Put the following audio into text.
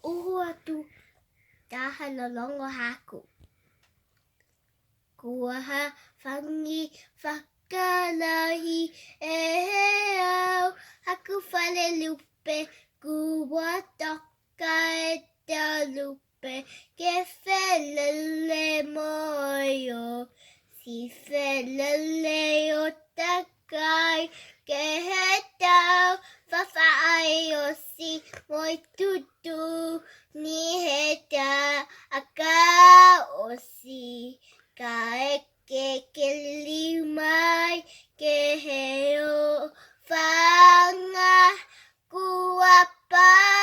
Uhua tu tahanolongo haku. Kuaha whangi whakalahi au. Haku whale lupe kua toka e te lupe. Ke whelele moio. Si whelele o takai. Ke he tau whawhai o si moi tutu. Ni he ta aka o si. Ka eke ke limai ke he o whanga kua pa.